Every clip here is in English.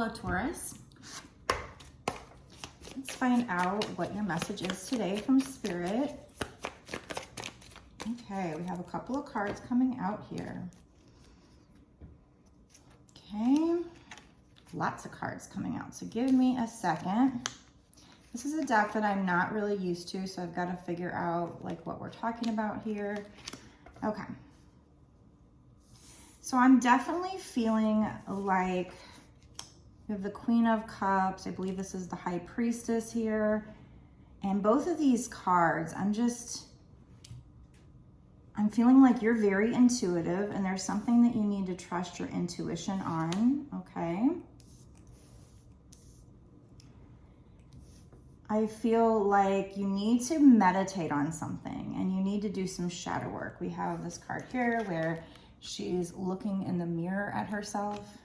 Hello, Taurus. Let's find out what your message is today from Spirit. Okay, we have a couple of cards coming out here. Okay, lots of cards coming out, so give me a second. This is a deck that I'm not really used to, so I've got to figure out like what we're talking about here. Okay. So I'm definitely feeling like we have the Queen of Cups. I believe this is the High Priestess here. And both of these cards, I'm feeling like you're very intuitive and there's something that you need to trust your intuition on, okay? I feel like you need to meditate on something and you need to do some shadow work. We have this card here where she's looking in the mirror at herself.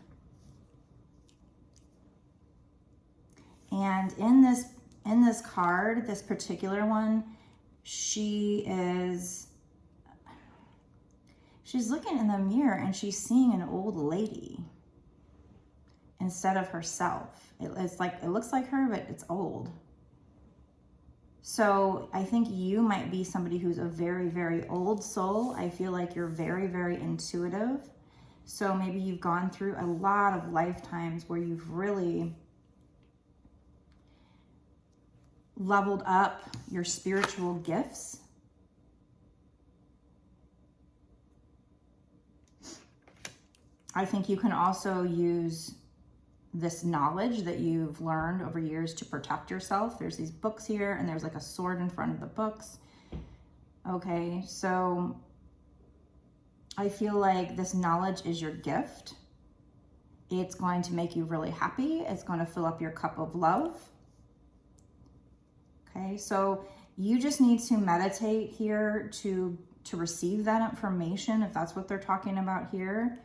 And in this card, this particular one, she's looking in the mirror and she's seeing an old lady instead of herself. It looks like her, but it's old. So I think you might be somebody who's a very, very old soul. I feel like you're very, very intuitive. So maybe you've gone through a lot of lifetimes where you've really leveled up your spiritual gifts. I think you can also use this knowledge that you've learned over years to protect yourself. There's these books here and there's like a sword in front of the books. Okay, so I feel like this knowledge is your gift. It's going to make you really happy. It's going to fill up your cup of love. Okay, so you just need to meditate here to receive that information, if that's what they're talking about here.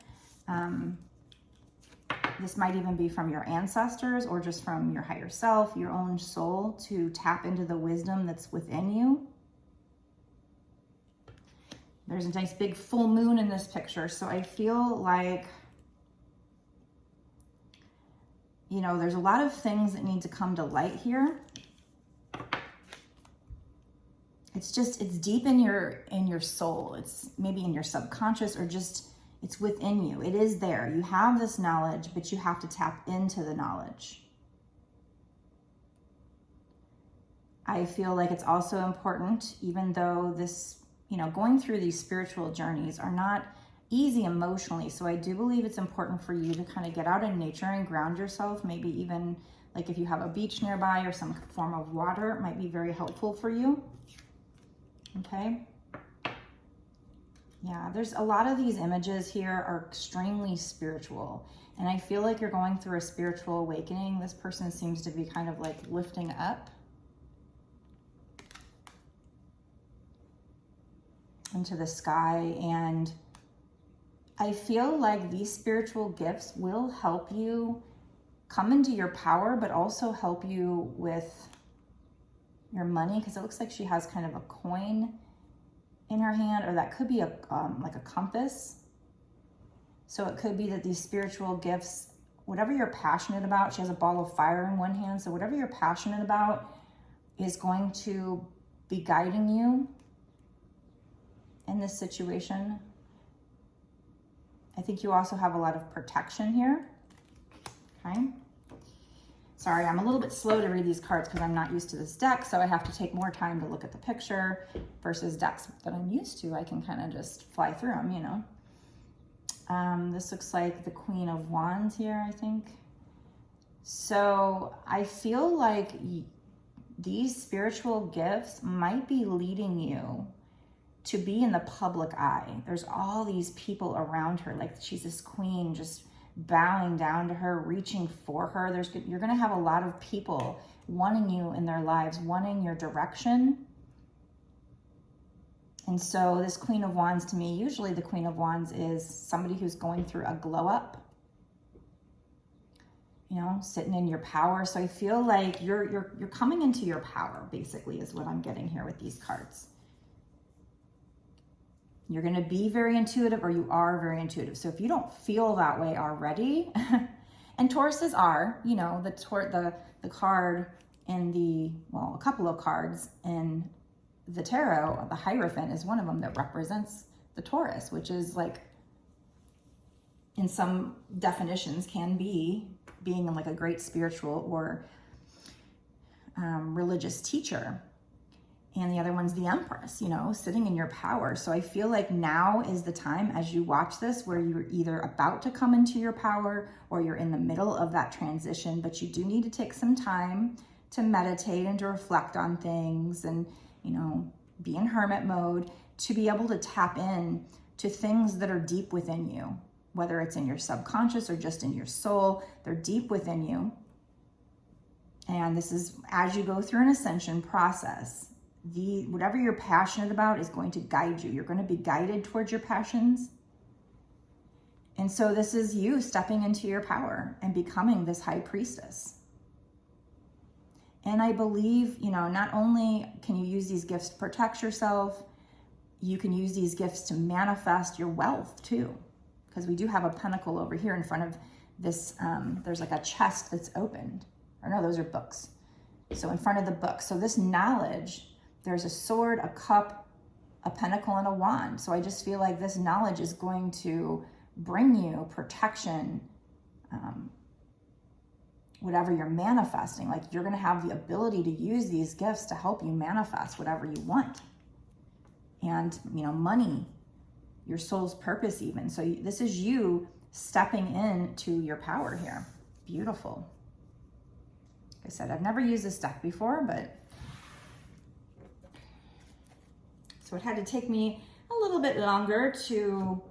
This might even be from your ancestors or just from your higher self, your own soul, to tap into the wisdom that's within you. There's a nice big full moon in this picture, so I feel like, you know, there's a lot of things that need to come to light here. It's deep in your soul. It's maybe in your subconscious or just, it's within you. It is there. You have this knowledge, but you have to tap into the knowledge. I feel like it's also important, even though this, you know, going through these spiritual journeys are not easy emotionally. So I do believe it's important for you to kind of get out in nature and ground yourself. Maybe even like if you have a beach nearby or some form of water, it might be very helpful for you. Okay. Yeah, there's a lot of these images here are extremely spiritual. And I feel like you're going through a spiritual awakening. This person seems to be kind of like lifting up into the sky. And I feel like these spiritual gifts will help you come into your power, but also help you with your money, because it looks like she has kind of a coin in her hand, or that could be like a compass. So it could be that these spiritual gifts, whatever you're passionate about, she has a ball of fire in one hand, so whatever you're passionate about is going to be guiding you in this situation. I think you also have a lot of protection here. Okay. Sorry, I'm a little bit slow to read these cards because I'm not used to this deck, so I have to take more time to look at the picture versus decks that I'm used to. I can kind of just fly through them, you know. This looks like the Queen of Wands here, I think. So I feel like these spiritual gifts might be leading you to be in the public eye. There's all these people around her, like she's this queen just bowing down to her, reaching for her. You're going to have a lot of people wanting you in their lives, wanting your direction. And so this Queen of Wands, to me, usually the Queen of Wands is somebody who's going through a glow up, you know, sitting in your power. So I feel like you're coming into your power, basically, is what I'm getting here with these cards. You're going to be very intuitive, or you are very intuitive. So if you don't feel that way already, And Tauruses are, you know, the card in the, well, a couple of cards in the tarot, the Hierophant is one of them that represents the Taurus, which is like, in some definitions, can be being like a great spiritual or religious teacher. And the other one's the Empress, you know, sitting in your power. So I feel like now is the time, as you watch this, where you're either about to come into your power or you're in the middle of that transition, but you do need to take some time to meditate and to reflect on things and, you know, be in hermit mode to be able to tap in to things that are deep within you, whether it's in your subconscious or just in your soul. They're deep within you. And this is as you go through an ascension process. Whatever you're passionate about is going to guide you. You're going to be guided towards your passions. And so this is you stepping into your power and becoming this high priestess. And I believe, you know, not only can you use these gifts to protect yourself, you can use these gifts to manifest your wealth too. Because we do have a pentacle over here in front of this, there's like a chest that's opened. Or no, those are books. So in front of the book. So this knowledge, there's a sword, a cup, a pentacle, and a wand. So I just feel like this knowledge is going to bring you protection, whatever you're manifesting. Like you're going to have the ability to use these gifts to help you manifest whatever you want. And, you know, money, your soul's purpose even. So this is you stepping into your power here. Beautiful. Like I said, I've never used this deck before, but so it had to take me a little bit longer to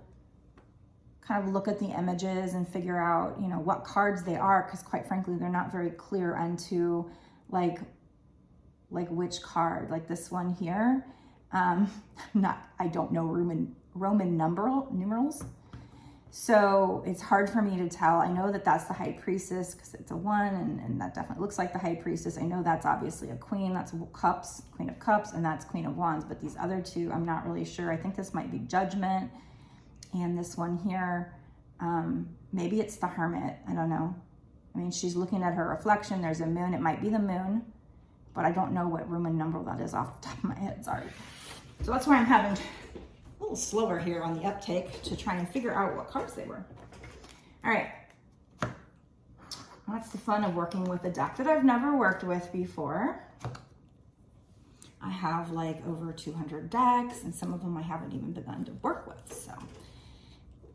kind of look at the images and figure out, you know, what cards they are, because quite frankly, they're not very clear onto like which card. Like this one here, I don't know Roman numerals. So it's hard for me to tell. I know that that's the High Priestess because it's a 1 and that definitely looks like the High Priestess. I know that's obviously a Queen, that's Cups, Queen of Cups, and that's Queen of Wands. But these other two, I'm not really sure. I think this might be Judgment. And this one here, maybe it's the Hermit. I don't know. I mean, she's looking at her reflection. There's a moon. It might be the moon, but I don't know what Roman numeral that is off the top of my head. Sorry. So that's why I'm having a little slower here on the uptake to try and figure out what cards they were. All right. That's the fun of working with a deck that I've never worked with before. I have like over 200 decks, and some of them I haven't even begun to work with. So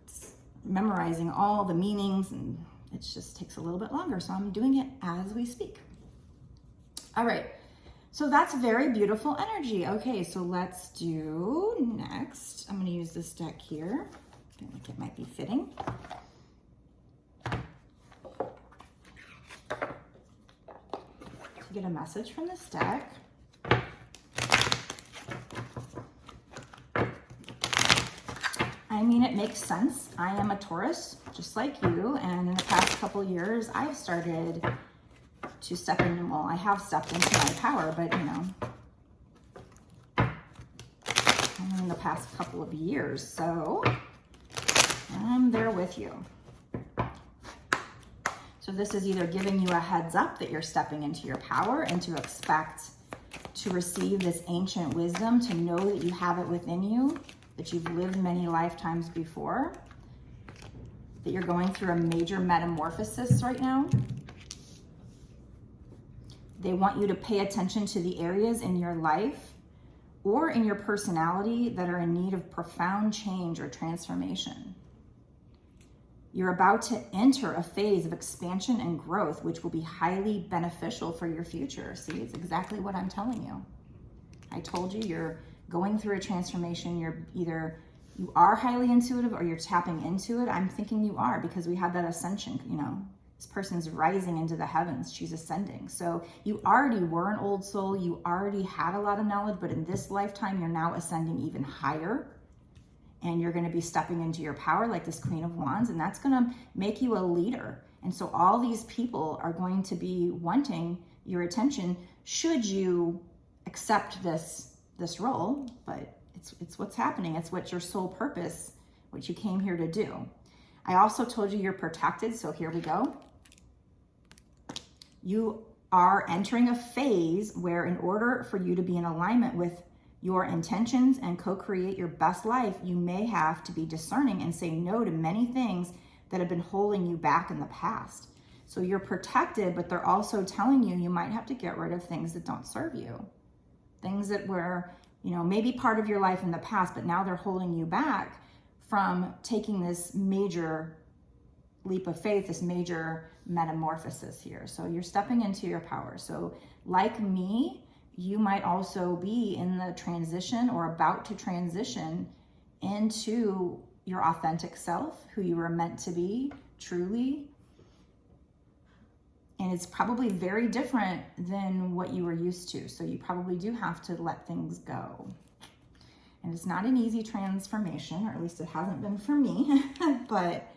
it's memorizing all the meanings, and it just takes a little bit longer. So I'm doing it as we speak. All right. So that's very beautiful energy. Okay, so let's do next. I'm going to use this deck here. I feel like it might be fitting. To get a message from this deck. I mean, it makes sense. I am a Taurus, just like you, and in the past couple years, I've started to step in, well, I have stepped into my power, but you know, in the past couple of years, so I'm there with you. So this is either giving you a heads up that you're stepping into your power and to expect to receive this ancient wisdom, to know that you have it within you, that you've lived many lifetimes before, that you're going through a major metamorphosis right now. They want you to pay attention to the areas in your life or in your personality that are in need of profound change or transformation. You're about to enter a phase of expansion and growth, which will be highly beneficial for your future. See, it's exactly what I'm telling you. I told you you're going through a transformation. You're either, you are highly intuitive or you're tapping into it. I'm thinking you are, because we have that ascension, you know. This person's rising into the heavens. She's ascending. So you already were an old soul. You already had a lot of knowledge, but in this lifetime, you're now ascending even higher. And you're going to be stepping into your power like this Queen of Wands. And that's going to make you a leader. And so all these people are going to be wanting your attention should you accept this role. But it's what's happening. It's what your soul purpose, what you came here to do. I also told you you're protected. So here we go. You are entering a phase where in order for you to be in alignment with your intentions and co-create your best life, you may have to be discerning and say no to many things that have been holding you back in the past. So you're protected, but they're also telling you you might have to get rid of things that don't serve you. Things that were, maybe part of your life in the past, but now they're holding you back from taking this major leap of faith, this major metamorphosis here. So you're stepping into your power. So like me, you might also be in the transition or about to transition into your authentic self, who you were meant to be truly. And it's probably very different than what you were used to. So you probably do have to let things go. And it's not an easy transformation, or at least it hasn't been for me, but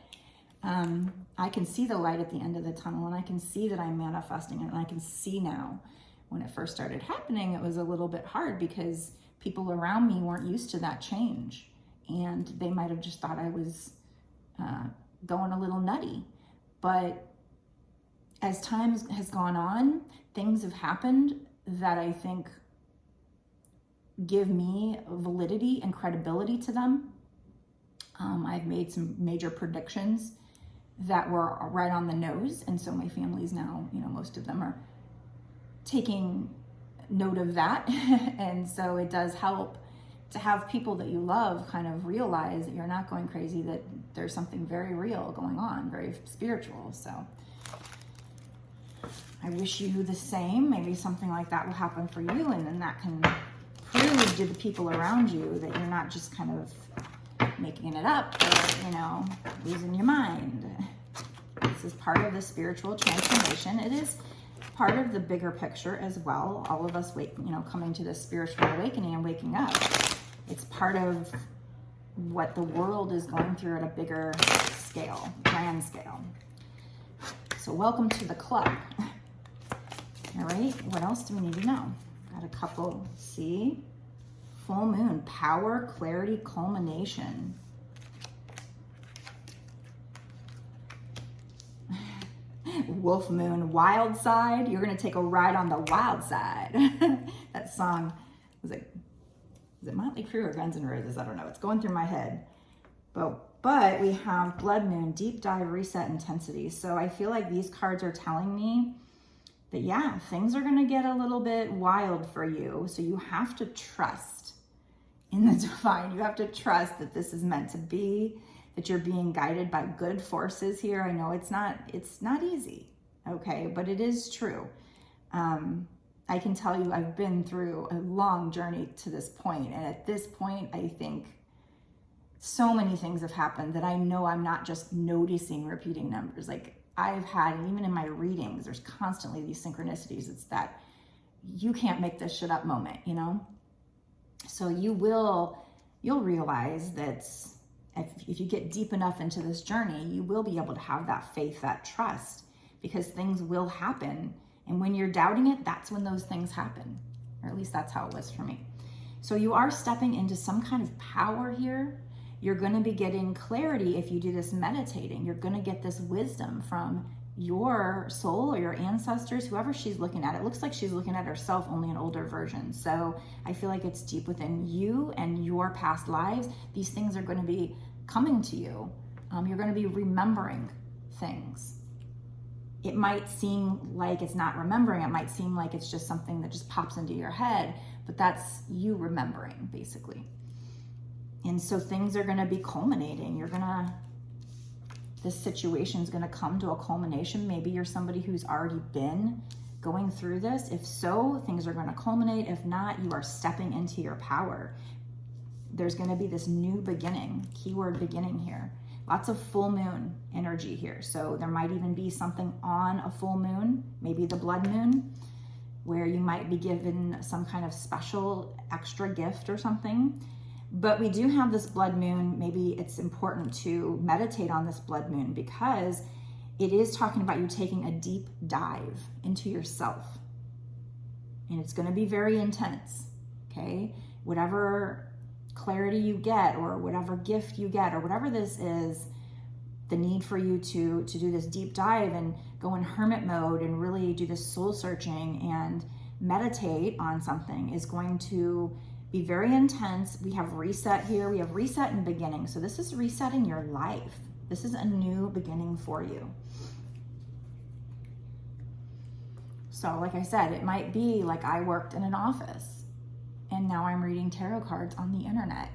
I can see the light at the end of the tunnel, and I can see that I'm manifesting it, and I can see now. When it first started happening, it was a little bit hard because people around me weren't used to that change, and they might have just thought I was going a little nutty. But as time has gone on, things have happened that I think give me validity and credibility to them. I've made some major predictions that were right on the nose, and so my family's now, most of them are taking note of that. And so it does help to have people that you love kind of realize that you're not going crazy, that there's something very real going on, very spiritual. So I wish you the same. Maybe something like that will happen for you, and then that can prove to the people around you that you're not just kind of making it up or, losing your mind. This is part of the spiritual transformation. It is part of the bigger picture as well. All of us coming to this spiritual awakening and waking up. It's part of what the world is going through at a bigger scale, grand scale. So welcome to the club. All right, what else do we need to know? Got a couple, see? Full moon, power, clarity, culmination. Wolf moon, wild side. You're gonna take a ride on the wild side. That song, was it Motley Crue or Guns N' Roses? I don't know, it's going through my head. But we have blood moon, deep dive, reset, intensity. So I feel like these cards are telling me that, yeah, things are gonna get a little bit wild for you. So you have to trust in the divine. You have to trust that this is meant to be, that you're being guided by good forces here. I know it's not easy, okay, but it is true. I can tell you I've been through a long journey to this point, and at this point, I think so many things have happened that I know I'm not just noticing repeating numbers. Like I've had, and even in my readings, there's constantly these synchronicities. It's that you can't make this shit up moment, So you'll realize that if you get deep enough into this journey, you will be able to have that faith, that trust, because things will happen. And when you're doubting it, that's when those things happen. Or at least that's how it was for me. So you are stepping into some kind of power here. You're going to be getting clarity if you do this meditating. You're going to get this wisdom from your soul or your ancestors, whoever she's looking at. It looks like she's looking at herself, only an older version. So I feel like it's deep within you and your past lives. These things are going to be coming to you. You're going to be remembering things. It might seem like it's not remembering. It might seem like it's just something that just pops into your head, but that's you remembering, basically. And so things are going to be culminating. This situation is going to come to a culmination. Maybe you're somebody who's already been going through this. If so, things are going to culminate. If not, you are stepping into your power. There's going to be this new beginning, keyword beginning here. Lots of full moon energy here. So there might even be something on a full moon, maybe the blood moon, where you might be given some kind of special extra gift or something. But we do have this blood moon. Maybe it's important to meditate on this blood moon because it is talking about you taking a deep dive into yourself. And it's going to be very intense, okay? Whatever clarity you get or whatever gift you get or whatever this is, the need for you to do this deep dive and go in hermit mode and really do this soul searching and meditate on something is going to be very intense. We have reset here. We have reset and beginning. So this is resetting your life. This is a new beginning for you. So like I said, it might be like I worked in an office and now I'm reading tarot cards on the internet.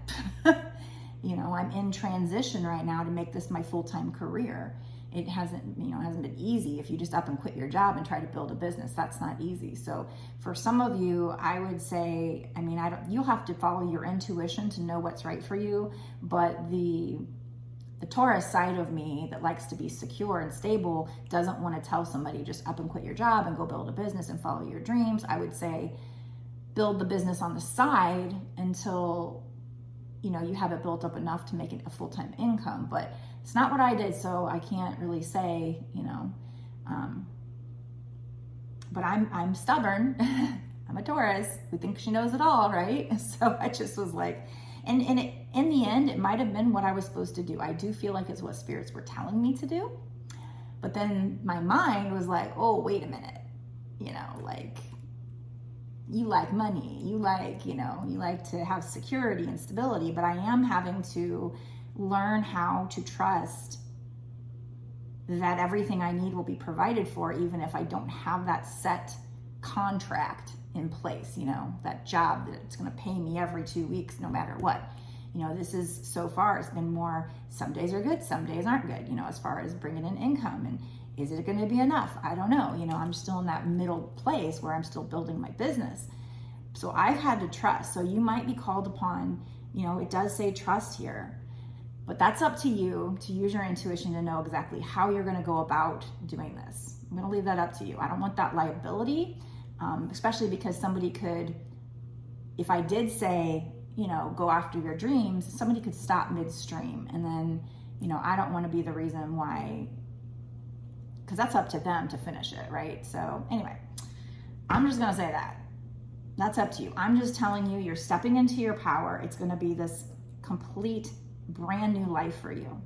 You know, I'm in transition right now to make this my full-time career. It hasn't been easy. If you just up and quit your job and try to build a business, that's not easy. So for some of you, I would say, you'll have to follow your intuition to know what's right for you. But the Taurus side of me that likes to be secure and stable doesn't want to tell somebody just up and quit your job and go build a business and follow your dreams. I would say build the business on the side until you have it built up enough to make it a full-time income. But it's not what I did, so I can't really say, but I'm stubborn. I'm a Taurus who thinks she knows it all, right? So I just was like, and in the end, it might have been what I was supposed to do. I do feel like it's what spirits were telling me to do. But then my mind was like, oh, wait a minute. You like money, you like to have security and stability, but I am having to learn how to trust that everything I need will be provided for, even if I don't have that set contract in place, that job that it's going to pay me every 2 weeks, no matter what. This is, so far, it's been more, some days are good, some days aren't good, as far as bringing in income. And is it going to be enough? I don't know. I'm still in that middle place where I'm still building my business. So I've had to trust. So you might be called upon, it does say trust here, but that's up to you to use your intuition to know exactly how you're going to go about doing this. I'm going to leave that up to you. I don't want that liability, especially because somebody could, if I did say, go after your dreams, somebody could stop midstream. And then, I don't want to be the reason why, because that's up to them to finish it, right? So anyway, I'm just going to say that. That's up to you. I'm just telling you, you're stepping into your power. It's going to be this complete, brand new life for you.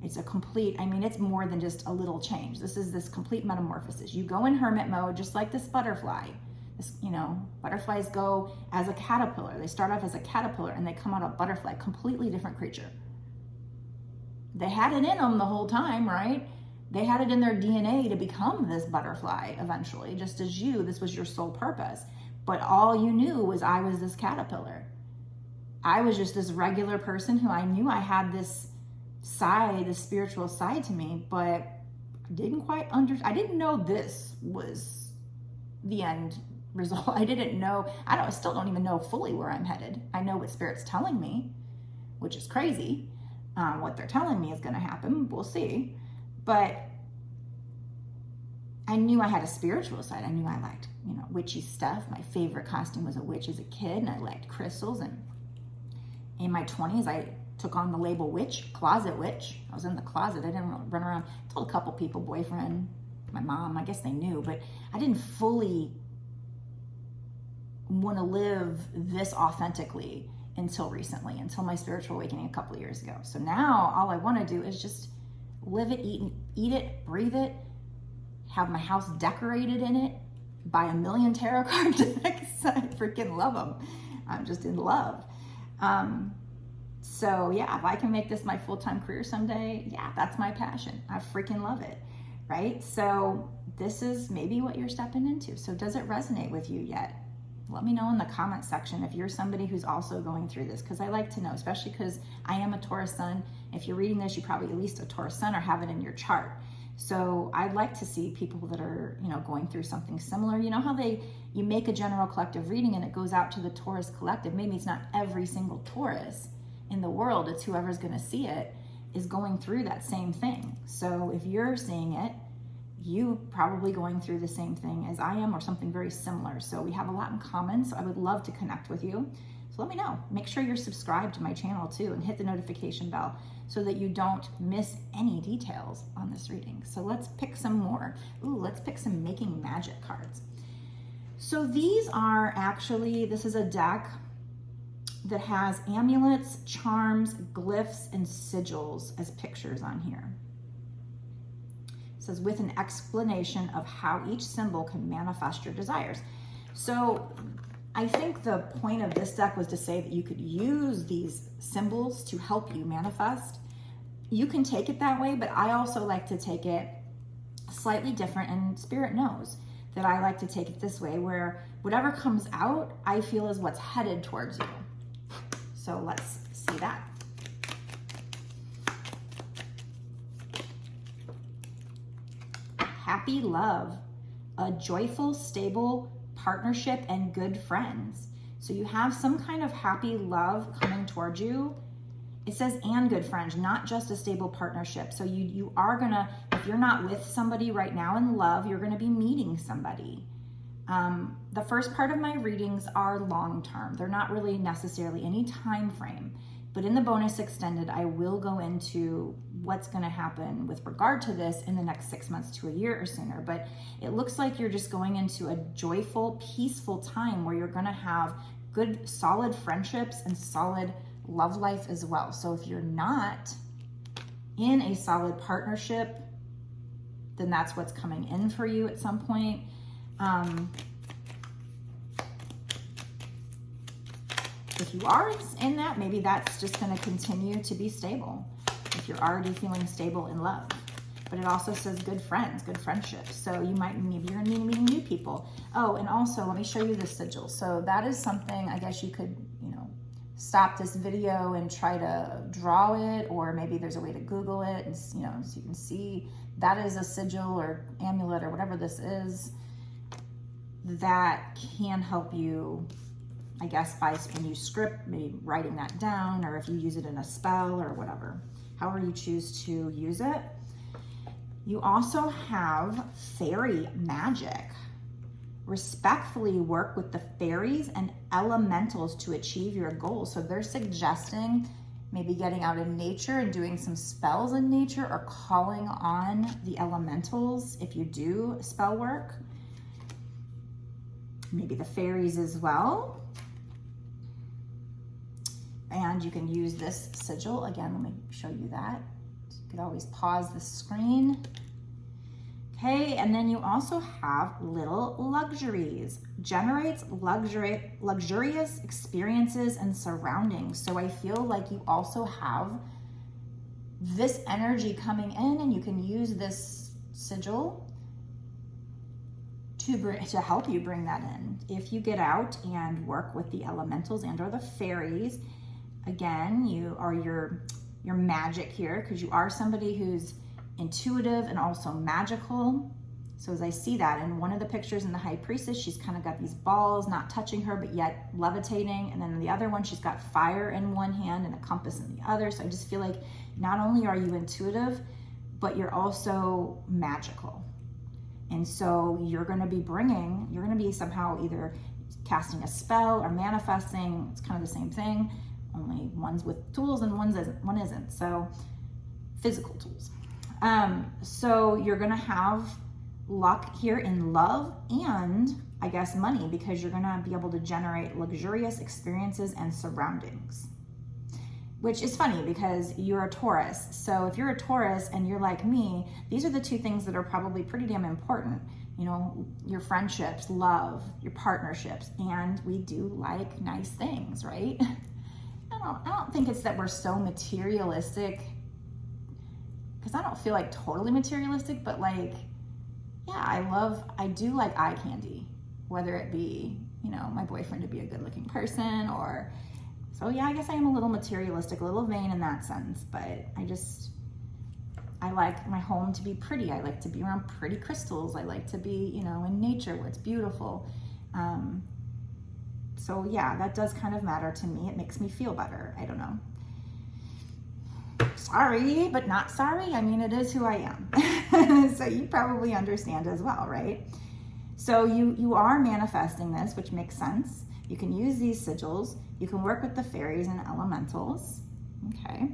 It's a complete, it's more than just a little change. This is this complete metamorphosis. You go in hermit mode, just like this butterfly. Butterflies go as a caterpillar. They start off as a caterpillar and they come out a butterfly, completely different creature. They had it in them the whole time, right? They had it in their DNA to become this butterfly eventually, just as you, this was your sole purpose. But all you knew was I was this caterpillar. I was just this regular person who I knew I had this side, this spiritual side to me, but I didn't quite I didn't know this was the end result. I didn't know, I still don't even know fully where I'm headed. I know what Spirit's telling me, which is crazy. What they're telling me is going to happen. We'll see. But I knew I had a spiritual side. I knew I liked, witchy stuff. My favorite costume was a witch as a kid, and I liked crystals. And in my 20s, I took on the label witch, closet witch. I was in the closet. I didn't run around. I told a couple people, boyfriend, my mom, I guess they knew, but I didn't fully want to live this authentically until recently, until my spiritual awakening a couple of years ago. So now all I want to do is just live it, eat it, breathe it, have my house decorated in it, buy a million tarot card decks. I freaking love them. I'm just in love. So yeah, if I can make this my full-time career someday, yeah, that's my passion. I freaking love it, right? So this is maybe what you're stepping into. So does it resonate with you yet? Let me know in the comment section if you're somebody who's also going through this, because I like to know, especially because I am a Taurus sun. If you're reading this, you probably at least a Taurus sun or have it in your chart. So I'd like to see people that are, going through something similar. You know how you make a general collective reading and it goes out to the Taurus collective. Maybe it's not every single Taurus in the world. It's whoever's going to see it is going through that same thing. So if you're seeing it, you probably going through the same thing as I am or something very similar. So we have a lot in common. So I would love to connect with you. So let me know. Make sure you're subscribed to my channel too and hit the notification bell so that you don't miss any details on this reading. So let's pick some more. Ooh, let's pick some Making Magic cards. So these are actually, this is a deck that has amulets, charms, glyphs, and sigils as pictures on here. It says, with an explanation of how each symbol can manifest your desires. So I think the point of this deck was to say that you could use these symbols to help you manifest. You can take it that way, but I also like to take it slightly different, and Spirit knows that I like to take it this way, where whatever comes out, I feel is what's headed towards you. So let's see that. Happy love, a joyful, stable partnership, and good friends. So you have some kind of happy love coming towards you. It says, and good friends, not just a stable partnership. So you are gonna, if you're not with somebody right now in love, you're gonna be meeting somebody. The first part of my readings are long-term. They're not really necessarily any time frame, but in the bonus extended, I will go into what's gonna happen with regard to this in the next 6 months to a year or sooner. But it looks like you're just going into a joyful, peaceful time where you're gonna have good, solid friendships and solid love life as well. So if you're not in a solid partnership, then that's what's coming in for you at some point. If you are in that, maybe that's just going to continue to be stable if you're already feeling stable in love. But it also says good friends, good friendships. So you might, maybe you're going to be meeting new people. Oh, and also let me show you the sigil. So that is something, I guess you could, stop this video and try to draw it, or maybe there's a way to Google it and, so you can see that is a sigil or amulet or whatever this is that can help you, I guess, by when you script, maybe writing that down, or if you use it in a spell or whatever, however you choose to use it. You also have fairy magic. Respectfully work with the fairies and elementals to achieve your goals. So they're suggesting maybe getting out in nature and doing some spells in nature, or calling on the elementals if you do spell work. Maybe the fairies as well. And you can use this sigil. Again, let me show you that. You could always pause the screen. Okay, and then you also have little luxuries. Generates luxurious experiences and surroundings. So I feel like you also have this energy coming in, and you can use this sigil to help you bring that in. If you get out and work with the elementals and or the fairies, again, you are your magic here, because you are somebody who's intuitive and also magical. So as I see that in one of the pictures in the High Priestess, she's kind of got these balls not touching her, but yet levitating. And then in the other one, she's got fire in one hand and a compass in the other. So I just feel like not only are you intuitive, but you're also magical. And so you're going to be somehow either casting a spell or manifesting. It's kind of the same thing, only one's with tools and one isn't. So physical tools. So you're going to have luck here in love and, I guess, money, because you're going to be able to generate luxurious experiences and surroundings, which is funny because you're a Taurus. So if you're a Taurus and you're like me, these are the two things that are probably pretty damn important. Your friendships, love, your partnerships, and we do like nice things, right? I don't think it's that we're so materialistic, because I don't feel like totally materialistic, but like, yeah, I do like eye candy, whether it be, my boyfriend to be a good looking person, or, so yeah, I guess I am a little materialistic, a little vain in that sense, but I like my home to be pretty. I like to be around pretty crystals. I like to be, in nature where it's beautiful. So yeah, that does kind of matter to me. It makes me feel better. I don't know. Sorry, but not sorry. I mean, it is who I am. So you probably understand as well, right? So you are manifesting this, which makes sense. You can use these sigils. You can work with the fairies and elementals. Okay.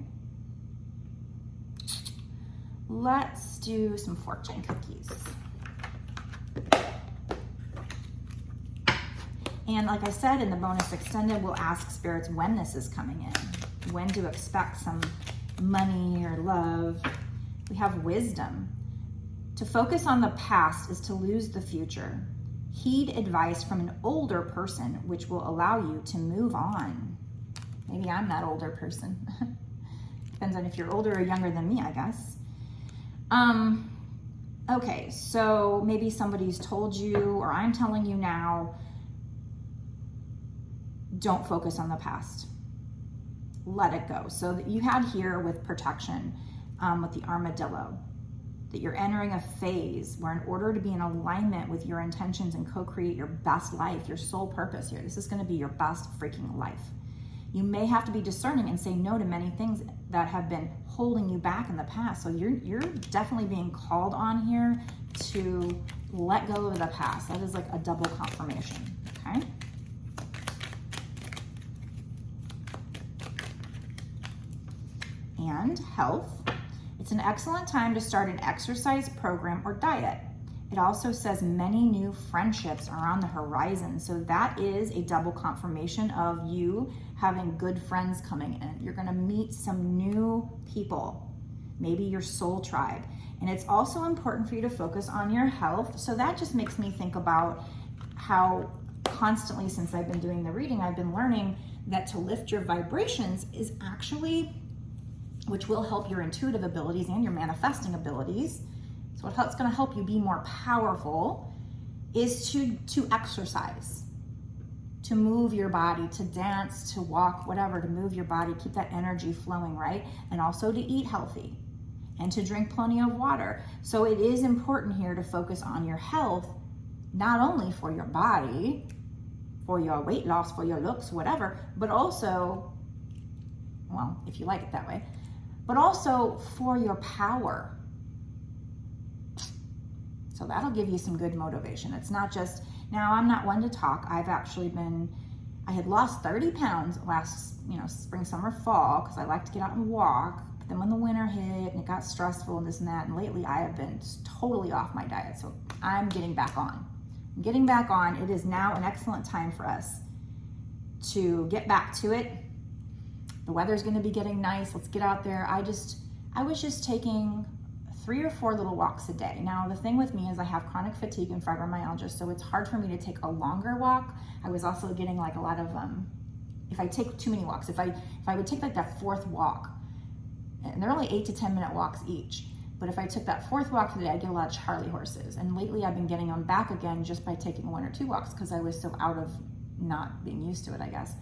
Let's do some fortune cookies. And like I said, in the bonus extended, we'll ask spirits when this is coming in. When to expect some money or love. We have wisdom. To focus on the past is to lose the future. Heed advice from an older person, which will allow you to move on. Maybe I'm that older person. Depends on if you're older or younger than me, I guess. Okay, so maybe somebody's told you, or I'm telling you now, don't focus on the past. Let it go. So that you had here with protection, with the armadillo, that you're entering a phase where in order to be in alignment with your intentions and co-create your best life, your sole purpose here, this is going to be your best freaking life. You may have to be discerning and say no to many things that have been holding you back in the past. So you're definitely being called on here to let go of the past. That is like a double confirmation, okay? And health. It's an excellent time to start an exercise program or diet. It also says many new friendships are on the horizon. So that is a double confirmation of you having good friends coming in. You're going to meet some new people, maybe your soul tribe. And it's also important for you to focus on your health. So that just makes me think about how constantly, since I've been doing the reading, I've been learning that to lift your vibrations is actually, which will help your intuitive abilities and your manifesting abilities. So what's going to help you be more powerful is to exercise, to move your body, to dance, to walk, whatever, to move your body, keep that energy flowing, right? And also to eat healthy and to drink plenty of water. So it is important here to focus on your health, not only for your body, for your weight loss, for your looks, whatever, but also, well, if you like it that way, but also for your power. So that'll give you some good motivation. It's not just, now I'm not one to talk. I've actually been, I had lost 30 pounds last, spring, summer, fall, because I like to get out and walk. But then when the winter hit and it got stressful and this and that, and lately I have been totally off my diet. So I'm getting back on. I'm getting back on. It is now an excellent time for us to get back to it. The weather's going to be getting nice. Let's get out there. I was just taking 3 or 4 little walks a day. Now, the thing with me is I have chronic fatigue and fibromyalgia, so it's hard for me to take a longer walk. I was also getting like a lot of, if I take too many walks, if I would take like that 4th walk, and they're only 8 to 10 minute walks each, but if I took that 4th walk for the day, I'd get a lot of Charlie horses. And lately I've been getting them back again just by taking 1 or 2 walks because I was so out of not being used to it, I guess.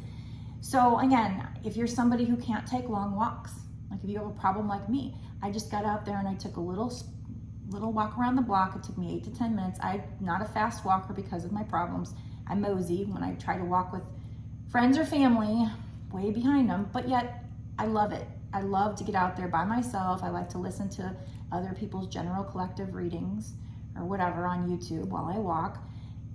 So again, if you're somebody who can't take long walks, like if you have a problem like me, I just got out there and I took a little walk around the block. It took me 8 to 10 minutes. I'm not a fast walker because of my problems. I mosey when I try to walk with friends or family, way behind them, but yet I love it. I love to get out there by myself. I like to listen to other people's general collective readings or whatever on YouTube while I walk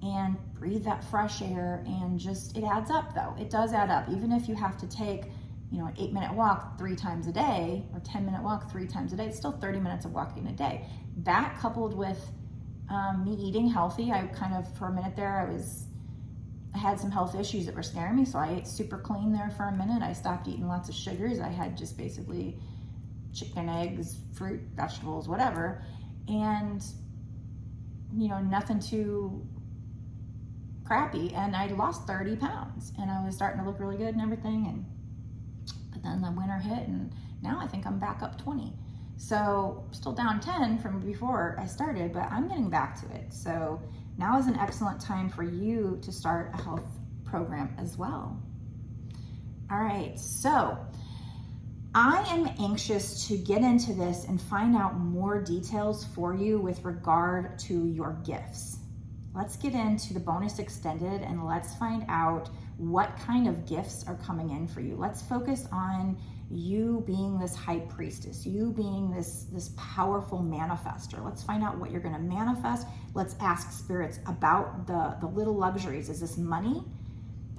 and breathe that fresh air, and just, it adds up though. It does add up. Even if you have to take, an 8-minute walk 3 times a day or 10-minute walk 3 times a day, it's still 30 minutes of walking a day. That coupled with me eating healthy, I kind of, for a minute there, I had some health issues that were scaring me, so I ate super clean there for a minute. I stopped eating lots of sugars. I had just basically chicken, eggs, fruit, vegetables, whatever, and nothing too crappy, and I lost 30 pounds and I was starting to look really good and everything, but then the winter hit and now I think I'm back up 20. So still down 10 from before I started, but I'm getting back to it. So now is an excellent time for you to start a health program as well. All right, so I am anxious to get into this and find out more details for you with regard to your gifts. Let's get into the bonus extended and let's find out what kind of gifts are coming in for you. Let's focus on you being this high priestess, you being this powerful manifester. Let's find out what you're going to manifest. Let's ask spirits about the little luxuries. Is this money?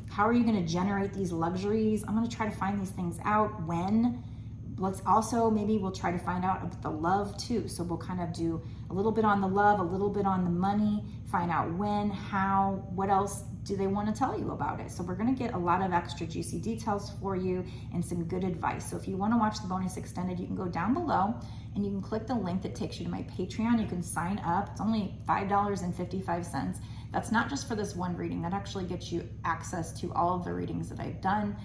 How are you going to generate these luxuries? I'm going to try to find these things out. When? let's also, maybe we'll try to find out about the love too. So we'll kind of do a little bit on the love, a little bit on the money, find out when, how, what else do they want to tell you about it. So we're going to get a lot of extra juicy details for you and some good advice. So if you want to watch the bonus extended, you can go down below and you can click the link that takes you to my Patreon. You can sign up. It's only $5.55. That's not just for this one reading. That actually gets you access to all of the readings that I've done.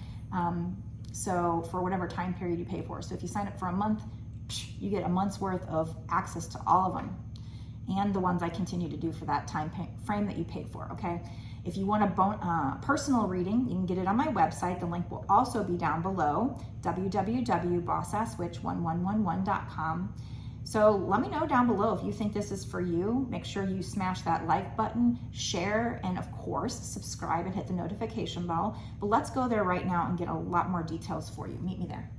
So for whatever time period you pay for. So if you sign up for a month, you get a month's worth of access to all of them and the ones I continue to do for that time frame that you paid for, okay? If you want a personal reading, you can get it on my website. The link will also be down below, www.bossasswitch1111.com. So let me know down below if you think this is for you. Make sure you smash that like button, share, and of course, subscribe and hit the notification bell. But let's go there right now and get a lot more details for you. Meet me there.